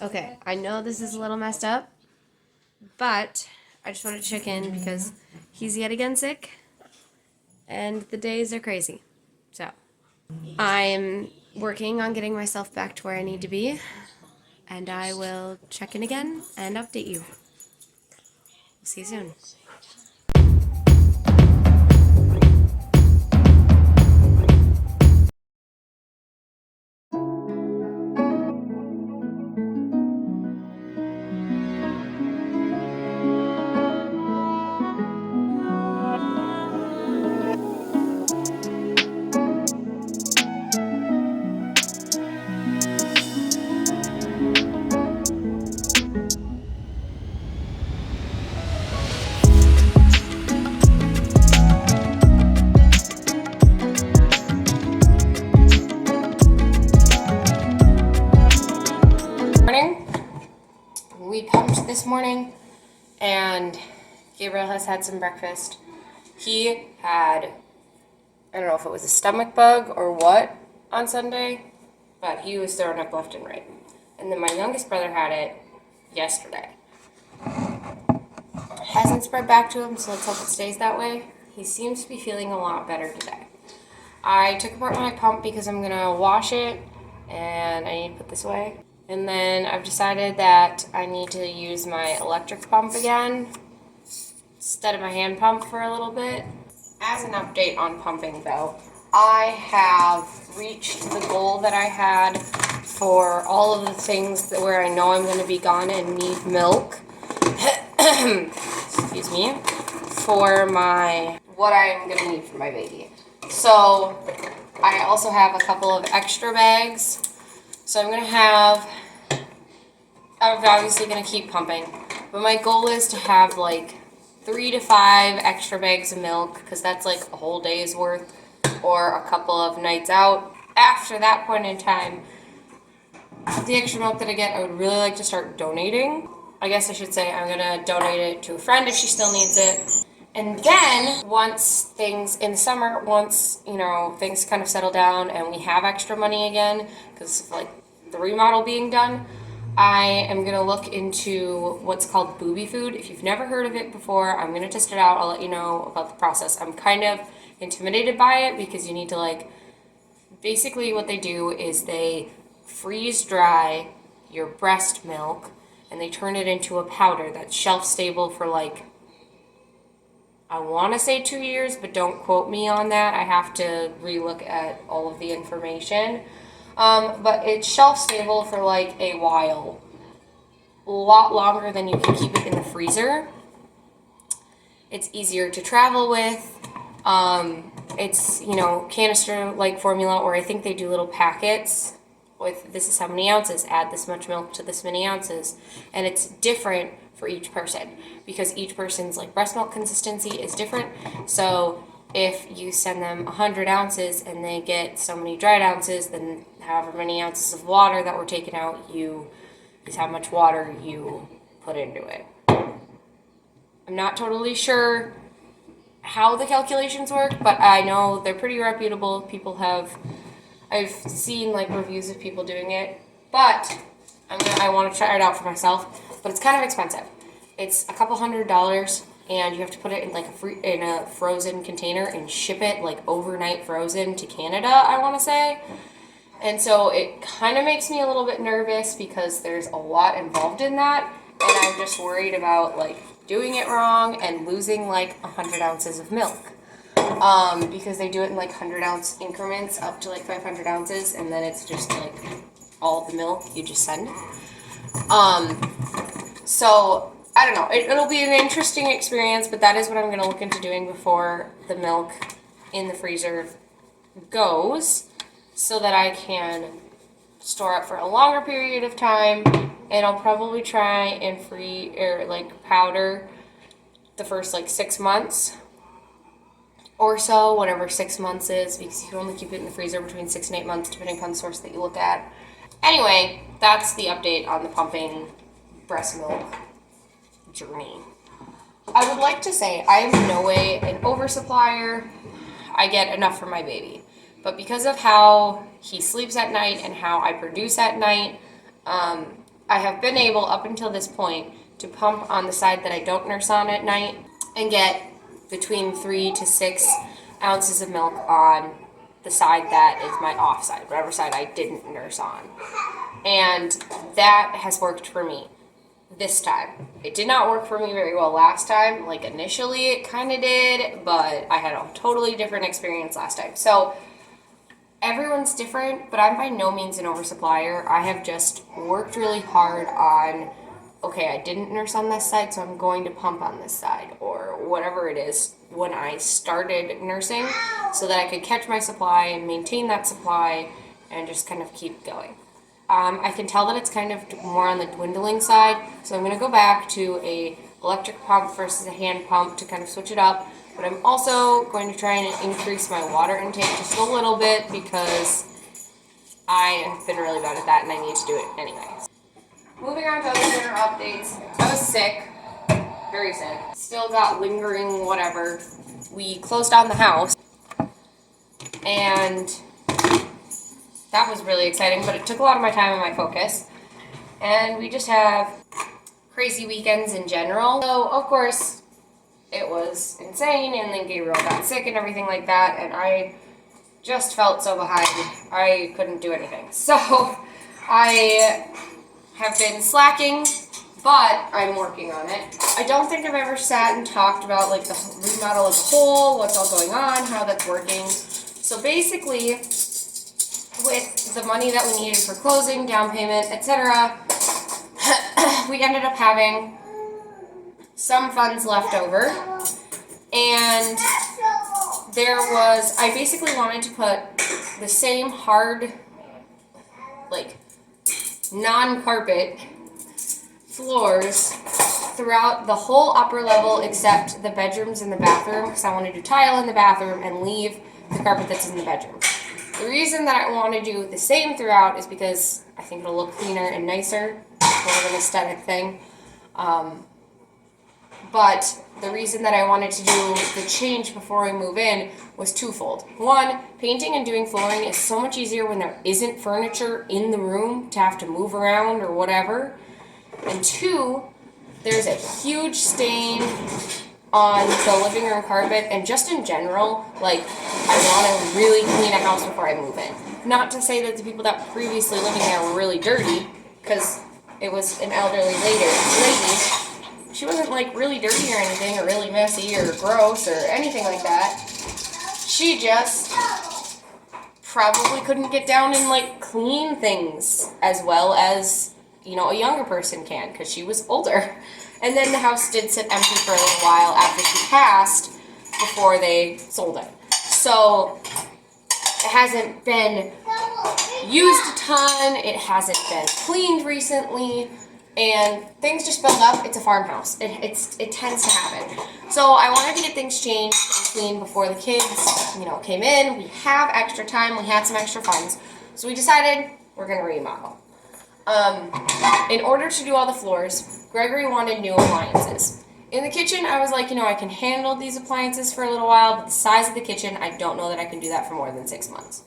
Okay, I know this is a little messed up, but I just wanted to check in because he's yet again sick and the days are crazy. So, I'm working on getting myself back to where I need to be, and I will check in again and update you. See you soon. Morning. We pumped this morning, and Gabriel has had some breakfast. He had, I don't know if it was a stomach bug or what on Sunday, but he was throwing up left and right. And then my youngest brother had it yesterday. Hasn't spread back to him, so let's hope it stays that way. He seems to be feeling a lot better today. I took apart my pump because I'm gonna wash it and I need to put this away. And then I've decided that I need to use my electric pump again instead of my hand pump for a little bit. As an update on pumping though, I have reached the goal that I had for all of the things that where I know I'm going to be gone and need milk. Excuse me. For my what I'm going to need for my baby. So I also have a couple of extra bags. So I'm obviously going to keep pumping, but my goal is to have like 3 to 5 extra bags of milk, because that's like a whole day's worth or a couple of nights out. After that point in time, the extra milk that I get, I would really like to start donating. I guess I should say I'm gonna donate it to a friend if she still needs it. And then once things in the summer, once things kind of settle down and we have extra money again, because of like the remodel being done, I am going to look into what's called booby food. If you've never heard of it before, I'm going to test it out. I'll let you know about the process. I'm kind of intimidated by it because you need to basically what they do is they freeze dry your breast milk and they turn it into a powder that's shelf stable for I want to say 2 years, but don't quote me on that. I have to relook at all of the information. But it's shelf stable for a while. A lot longer than you can keep it in the freezer. It's easier to travel with. It's, canister-like formula, or I think they do little packets with this is how many ounces, add this much milk to this many ounces. And it's different for each person because each person's breast milk consistency is different. So if you send them 100 ounces and they get so many dried ounces, then however many ounces of water that were taken out is how much water you put into it. I'm not totally sure how the calculations work, but I know they're pretty reputable. I've seen reviews of people doing it, but I want to try it out for myself. But it's kind of expensive. It's a couple $100, and you have to put it in in a frozen container and ship it overnight frozen to Canada, I want to say. And so it kind of makes me a little bit nervous because there's a lot involved in that, and I'm just worried about doing it wrong and losing 100 ounces of milk. Because they do it in 100-ounce increments up to 500 ounces, and then it's just all the milk you just send. So I don't know. It'll be an interesting experience, but that is what I'm going to look into doing before the milk in the freezer goes, so that I can store it for a longer period of time. And I'll probably try and powder the first 6 months or so, whatever 6 months is, because you can only keep it in the freezer between 6 and 8 months, depending upon the source that you look at. Anyway, that's the update on the pumping breast milk journey. I would like to say I am in no way an oversupplier. I get enough for my baby. But because of how he sleeps at night and how I produce at night, I I have been able, up until this point, to pump on the side that I don't nurse on at night and get between 3 to 6 ounces of milk on the side that is my off side, whatever side I didn't nurse on. And that has worked for me this time. It did not work for me very well last time. Like initially it kind of did, but I had a totally different experience last time. So everyone's different, but I'm by no means an oversupplier. I have just worked really hard on, okay, I didn't nurse on this side, so I'm going to pump on this side, or whatever it is when I started nursing, so that I could catch my supply and maintain that supply and just kind of keep going. I can tell that it's kind of more on the dwindling side, so I'm going to go back to a electric pump versus a hand pump to kind of switch it up. But I'm also going to try and increase my water intake just a little bit because I have been really bad at that and I need to do it anyway. Moving on to other dinner updates. I was sick, very sick. Still got lingering whatever. We closed down the house and that was really exciting, but it took a lot of my time and my focus. And we just have crazy weekends in general. So, of course, it was insane, and then Gabriel got sick and everything like that, and I just felt so behind. I couldn't do anything. So, I have been slacking, but I'm working on it. I don't think I've ever sat and talked about like the remodel as a whole, what's all going on, how that's working. So basically, with the money that we needed for closing, down payment, etc., we ended up having some funds left over, and I basically wanted to put the same hard, like, non-carpet floors throughout the whole upper level except the bedrooms and the bathroom, because I want to do tile in the bathroom and leave the carpet that's in the bedroom. The reason that I want to do the same throughout is because I think it'll look cleaner and nicer, more of an aesthetic thing. But the reason that I wanted to do the change before we move in was twofold. One, painting and doing flooring is so much easier when there isn't furniture in the room to have to move around or whatever. And two, there's a huge stain on the living room carpet, and just in general, like, I want to really clean a house before I move in. Not to say that the people that were previously living there were really dirty, because it was an elderly lady. She wasn't like really dirty or anything, or really messy or gross or anything like that. She just probably couldn't get down and like clean things as well as, you know, a younger person can, because she was older. And then the house did sit empty for a little while after she passed before they sold it. So it hasn't been used a ton, it hasn't been cleaned recently, and things just build up. It's a farmhouse. It tends to happen. So I wanted to get things changed and cleaned before the kids, you know, came in. We have extra time, we had some extra funds, so we decided we're gonna remodel. In order to do all the floors, Gregory wanted new appliances. In the kitchen, I was like, you know, I can handle these appliances for a little while, but the size of the kitchen, I don't know that I can do that for more than 6 months.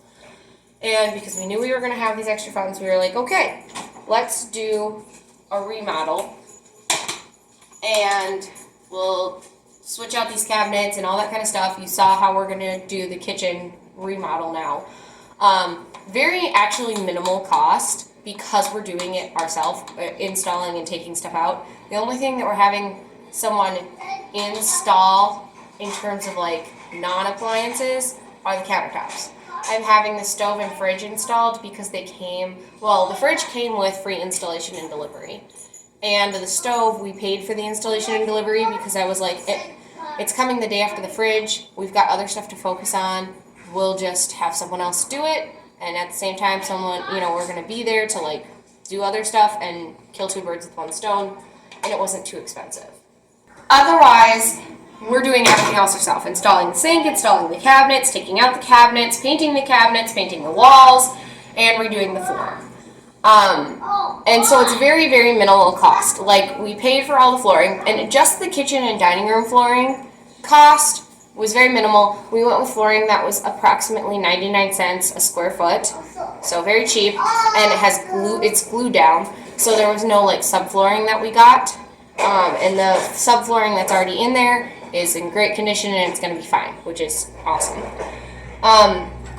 And because we knew we were going to have these extra funds, we were like, okay, let's do a remodel, and we'll switch out these cabinets and all that kind of stuff. You saw how we're going to do the kitchen remodel now. Very actually minimal cost, because we're doing it ourselves, installing and taking stuff out. The only thing that we're having someone install in terms of like non-appliances are the countertops. I'm having the stove and fridge installed because they came, well, the fridge came with free installation and delivery. And the stove, we paid for the installation and delivery because I was like, it's coming the day after the fridge. We've got other stuff to focus on. We'll just have someone else do it. And at the same time, someone, you know, we're going to be there to like do other stuff and kill two birds with one stone. And it wasn't too expensive. Otherwise, we're doing everything else ourselves. Installing the sink, installing the cabinets, taking out the cabinets, painting the walls, and redoing the floor. And so it's very, very minimal cost. Like, we paid for all the flooring, and just the kitchen and dining room flooring cost was very minimal. We went with flooring that was approximately 99 cents a square foot, so very cheap, and it has glue, it's glued down. So there was no like subflooring that we got. And the subflooring that's already in there is in great condition and it's going to be fine, which is awesome.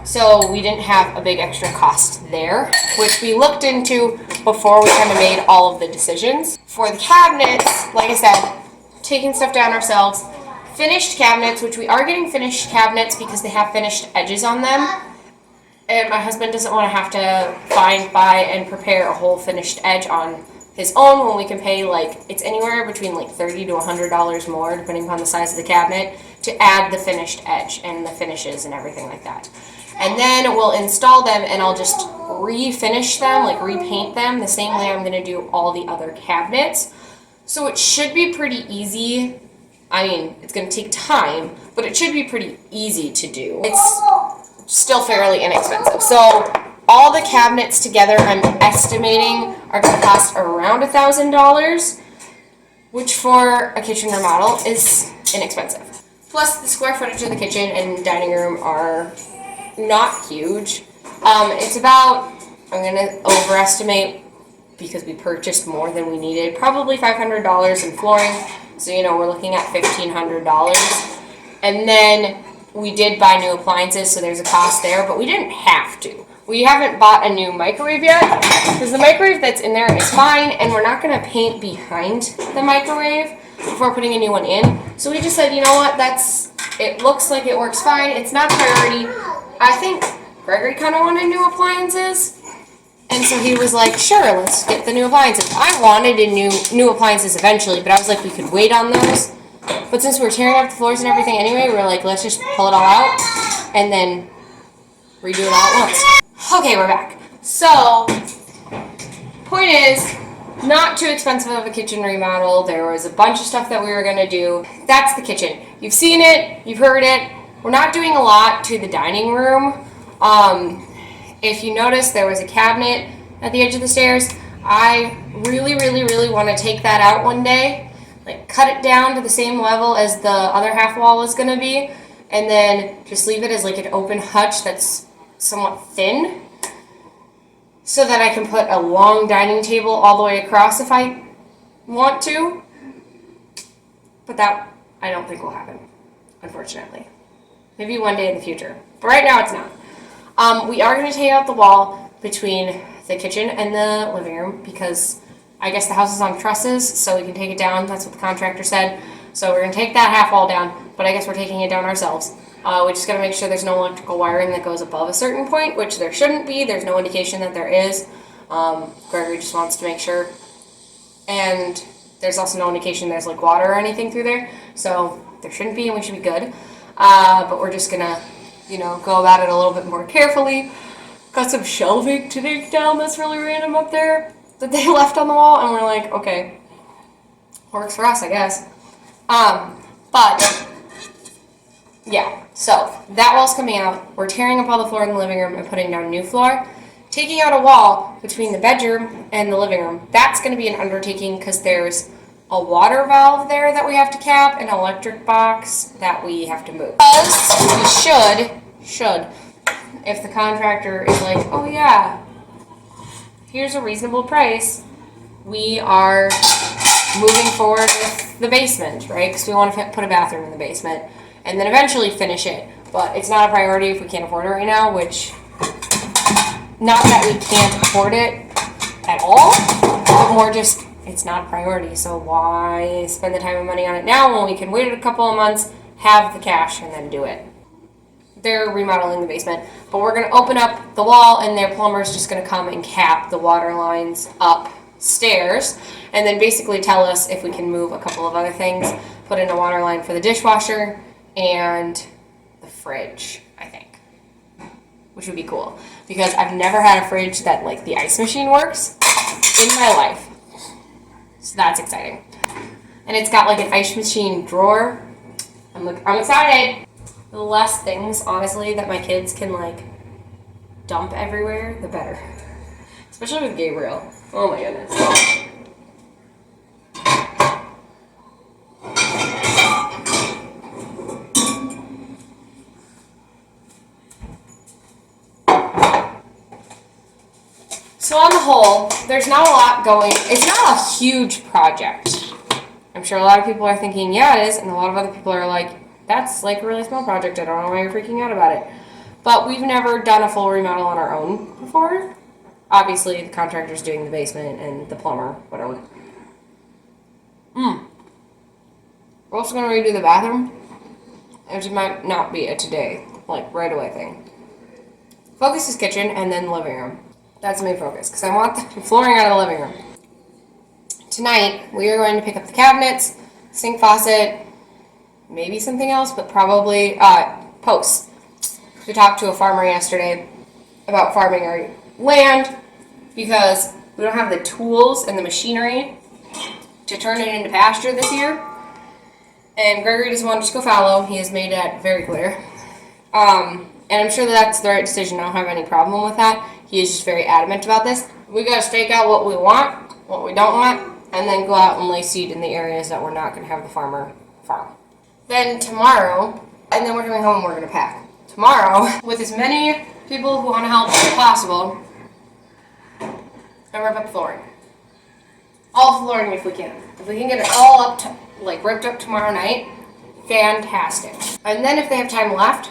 So we didn't have a big extra cost there, which we looked into before we kind of made all of the decisions. For the cabinets, like I said, taking stuff down ourselves. Finished cabinets, which we are getting finished cabinets because they have finished edges on them. And my husband doesn't want to have to buy, and prepare a whole finished edge on his own when we can pay, like, it's anywhere between like $30 to $100 more, depending upon the size of the cabinet, to add the finished edge and the finishes and everything like that. And then we'll install them and I'll just refinish them, like repaint them the same way I'm going to do all the other cabinets. So it should be pretty easy. I mean, it's going to take time, but it should be pretty easy to do. It's still fairly inexpensive. So all the cabinets together, I'm estimating, are going to cost around $1,000, which for a kitchen remodel is inexpensive. Plus, the square footage of the kitchen and dining room are not huge. It's about, I'm going to overestimate because we purchased more than we needed, probably $500 in flooring. So, you know, we're looking at $1,500. And then we did buy new appliances, so there's a cost there, but we didn't have to. We haven't bought a new microwave yet, because the microwave that's in there is fine, and we're not going to paint behind the microwave before putting a new one in. So we just said, you know what, it looks like it works fine. It's not a priority. I think Gregory kind of wanted new appliances, and so he was like, sure, let's get the new appliances. I wanted new appliances eventually, but I was like, we could wait on those. But since we were tearing up the floors and everything anyway, we were like, let's just pull it all out and then redo it all at once. Okay, we're back. So, point is, not too expensive of a kitchen remodel. There was a bunch of stuff that we were going to do. That's the kitchen. You've seen it. You've heard it. We're not doing a lot to the dining room. If you notice, there was a cabinet at the edge of the stairs. I really, really, really want to take that out one day. Like, cut it down to the same level as the other half wall is going to be, and then just leave it as like an open hutch that's somewhat thin, so that I can put a long dining table all the way across if I want to. But that, I don't think will happen, unfortunately. Maybe one day in the future, but right now it's not. We are going to take out the wall between the kitchen and the living room because I guess the house is on trusses, so we can take it down. That's what the contractor said. So we're going to take that half wall down, but I guess we're taking it down ourselves. We just got to make sure there's no electrical wiring that goes above a certain point, which there shouldn't be. There's no indication that there is. Gregory just wants to make sure. And there's also no indication there's like water or anything through there. So there shouldn't be, and we should be good. But we're just going to, you know, go about it a little bit more carefully. Got some shelving to take down that's really random up there that they left on the wall, and we're like, okay, works for us, I guess. But yeah, so that wall's coming out. We're tearing up all the floor in the living room and putting down new floor. Taking out a wall between the bedroom and the living room, that's going to be an undertaking because there's a water valve there that we have to cap, an electric box that we have to move. Because we should, if the contractor is like, oh yeah, here's a reasonable price, we are moving forward with the basement, right? Because we want to put a bathroom in the basement and then eventually finish it. But it's not a priority if we can't afford it right now, which, not that we can't afford it at all, but more just, it's not a priority. So why spend the time and money on it now when we can wait a couple of months, have the cash, and then do it? They're remodeling the basement, but we're going to open up the wall and their plumber's just going to come and cap the water lines upstairs and then basically tell us if we can move a couple of other things, put in a water line for the dishwasher and the fridge, I think, which would be cool because I've never had a fridge that like the ice machine works in my life, so that's exciting. And it's got like an ice machine drawer. I'm excited. The less things, honestly, that my kids can, like, dump everywhere, the better. Especially with Gabriel. Oh my goodness. So on the whole, there's not a lot going. It's not a huge project. I'm sure a lot of people are thinking, yeah, it is, and a lot of other people are like, that's like a really small project. I don't know why you're freaking out about it. But we've never done a full remodel on our own before. Obviously, the contractor's doing the basement and the plumber, whatever. We're also going to redo the bathroom. It might not be a today, like, right away thing. Focus is kitchen and then living room. That's the main focus, because I want the flooring out of the living room. Tonight, we are going to pick up the cabinets, sink faucet, maybe something else, but probably posts. We talked to a farmer yesterday about farming our land because we don't have the tools and the machinery to turn it into pasture this year. And Gregory doesn't want to just go fallow. He has made that very clear. And I'm sure that's the right decision. I don't have any problem with that. He is just very adamant about this. We got to stake out what we want, what we don't want, and then go out and lay seed in the areas that we're not going to have the farmer farm. Then tomorrow, and then we're coming home and we're going to pack. Tomorrow, with as many people who want to help as possible, and rip up flooring. All flooring if we can. If we can get it all up to, like, ripped up tomorrow night, fantastic. And then if they have time left,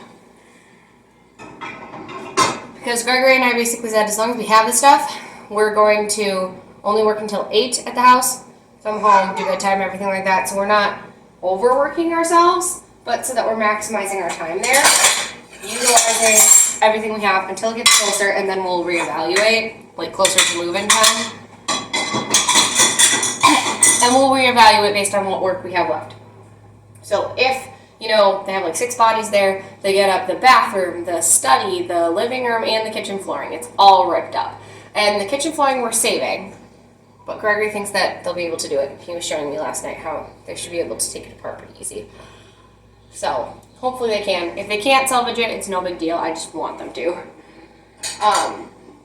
because Gregory and I basically said as long as we have the stuff, we're going to only work until 8 at the house, come home, do bedtime, everything like that, so we're not overworking ourselves, but so that we're maximizing our time there, utilizing everything we have until it gets closer, and then we'll reevaluate, like closer to move-in time. And we'll reevaluate based on what work we have left. So if, you know, they have like 6 bodies there, they get up the bathroom, the study, the living room, and the kitchen flooring. It's all ripped up. And the kitchen flooring we're saving, but Gregory thinks that they'll be able to do it. He was showing me last night how they should be able to take it apart pretty easy. So hopefully they can. If they can't salvage it, it's no big deal. I just want them to.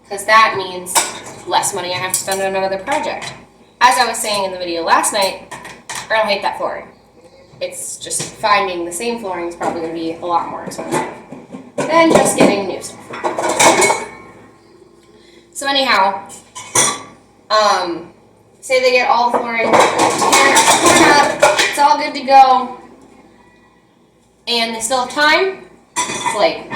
Because that means less money I have to spend on another project. As I was saying in the video last night, I don't hate that flooring. It's just finding the same flooring is probably going to be a lot more expensive than just getting new stuff. So anyhow, say they get all the flooring torn up, it's all good to go, and they still have time. It's like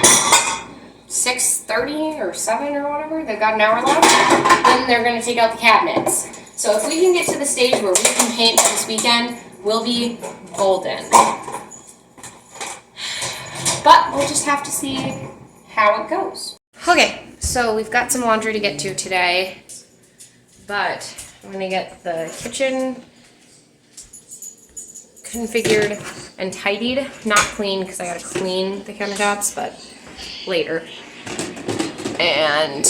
6:30 or 7 or whatever. They've got an hour left. Then they're going to take out the cabinets. So if we can get to the stage where we can paint this weekend, we'll be golden. But we'll just have to see how it goes. Okay, so we've got some laundry to get to today, but I'm going to get the kitchen configured and tidied. Not clean because I got to clean the countertops, but later. And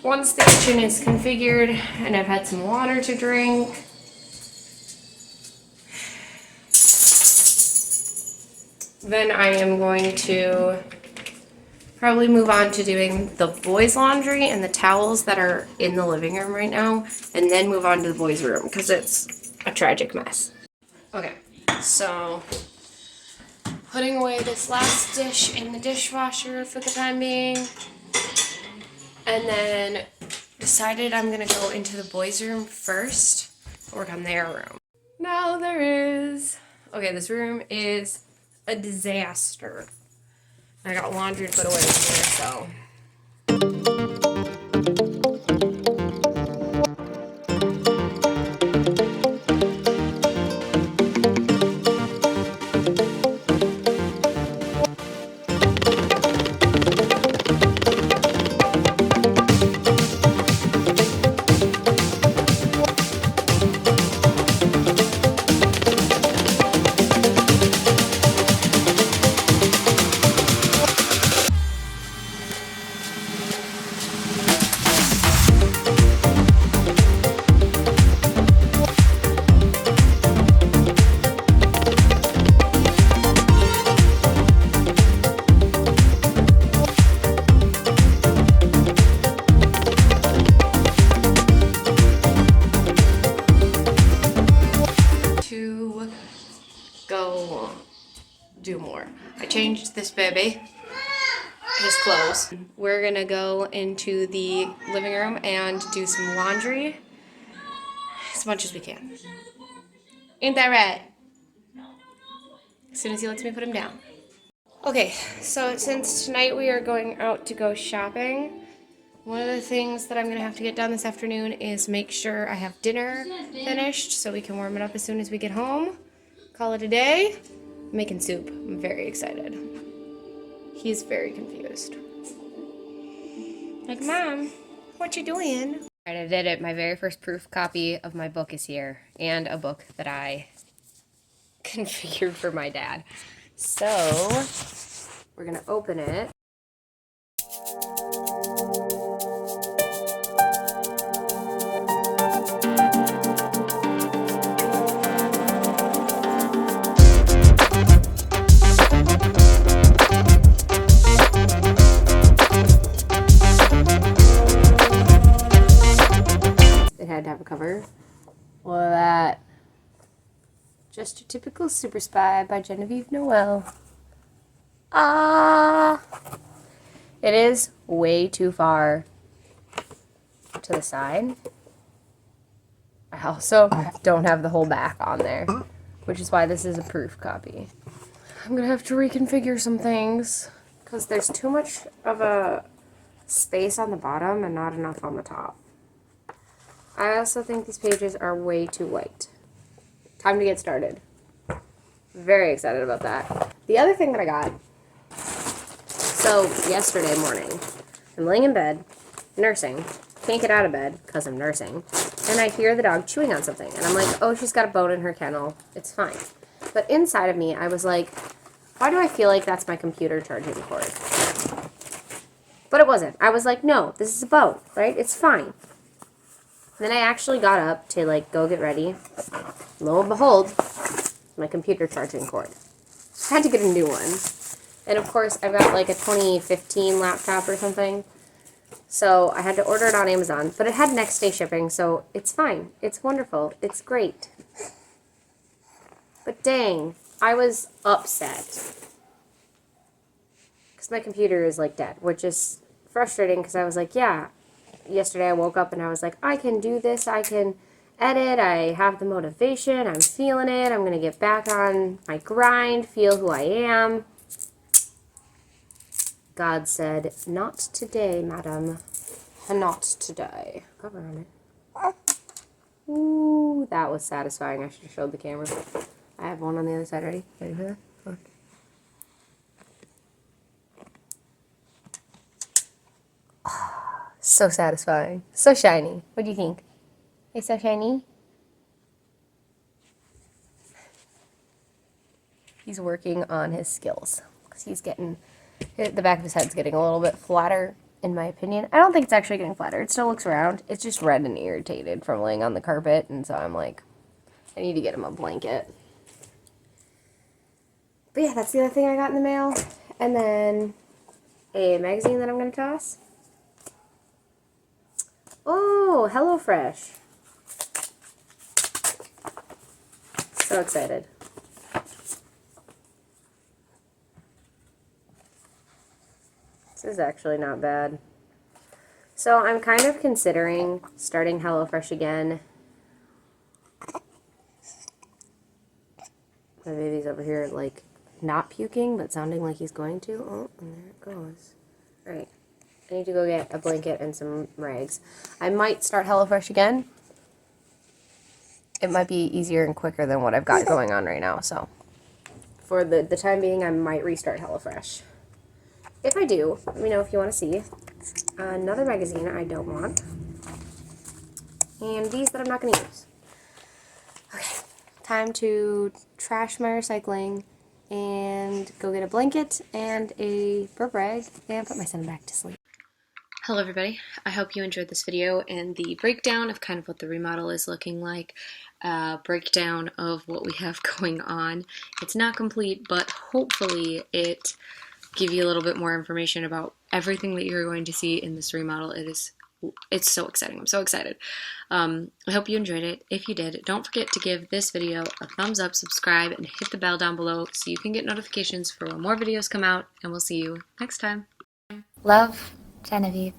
once the kitchen is configured and I've had some water to drink, then I am going to probably move on to doing the boys' laundry and the towels that are in the living room right now, and then move on to the boys' room because it's a tragic mess. Okay, so putting away this last dish in the dishwasher for the time being. And then decided I'm going to go into the boys' room first, work on their room. Now there is... Okay, this room is a disaster. I got laundry to put away in here, so... do more. I changed this baby. his clothes. We're gonna go into the living room and do some laundry as much as we can. Ain't that right? As soon as he lets me put him down. Okay, so since tonight we are going out to go shopping, one of the things that I'm gonna have to get done this afternoon is make sure I have dinner finished so we can warm it up as soon as we get home. Call it a day. I'm making soup. I'm very excited. He's very confused. Like, Mom, what you doing? Alright, I did it. My very first proof copy of my book is here, and a book that I configured for my dad. So, we're gonna open it. It had to have a cover. Look at that. Just a Typical Super Spy by Genevieve Noel. Ah! It is way too far to the side. I also don't have the whole back on there, which is why this is a proof copy. I'm gonna have to reconfigure some things because there's too much of a space on the bottom and not enough on the top. I also think these pages are way too white. Time to get started. Very excited about that. The other thing that I got, so yesterday morning, I'm laying in bed, nursing, can't get out of bed because I'm nursing, and I hear the dog chewing on something, and I'm like, oh, she's got a bone in her kennel, it's fine. But inside of me, I was like, why do I feel like that's my computer charging cord? But it wasn't. I was like, no, this is a bone, right? It's fine. Then I actually got up to, like, go get ready. Lo and behold, my computer charging cord. I had to get a new one. And, of course, I've got, like, a 2015 laptop or something. So I had to order it on Amazon. But it had next day shipping, so it's fine. It's wonderful. It's great. But dang, I was upset. Because my computer is, like, dead. Which is frustrating because I was like, yeah. Yesterday I woke up and I was like, I can do this, I can edit, I have the motivation, I'm feeling it, I'm going to get back on my grind, feel who I am. God said, not today, madam. Not today. Cover on it. Ooh, that was satisfying. I should have showed the camera. I have one on the other side. Ready? Ready for that? Look. So satisfying. So shiny. What do you think? It's so shiny? He's working on his skills. Because he's getting... the back of his head's getting a little bit flatter, in my opinion. I don't think it's actually getting flatter. It still looks round. It's just red and irritated from laying on the carpet. And so I'm like, I need to get him a blanket. But yeah, that's the other thing I got in the mail. And then a magazine that I'm going to toss. Oh, HelloFresh. So excited. This is actually not bad. So I'm kind of considering starting HelloFresh again. My baby's over here, like, not puking, but sounding like he's going to. Oh, and there it goes. All right. I need to go get a blanket and some rags. I might start HelloFresh again. It might be easier and quicker than what I've got going on right now, so. For the time being, I might restart HelloFresh. If I do, let me know if you want to see. Another magazine I don't want. And these that I'm not going to use. Okay, time to trash my recycling and go get a blanket and a burp rag and put my son back to sleep. Hello everybody, I hope you enjoyed this video and the breakdown of kind of what the remodel is looking like, breakdown of what we have going on. It's not complete, but hopefully it give you a little bit more information about everything that you're going to see in this remodel. It's so exciting. I'm so excited. I hope you enjoyed it. If you did, don't forget to give this video a thumbs up, subscribe, and hit the bell down below so you can get notifications for when more videos come out, and we'll see you next time. Love, Genevieve.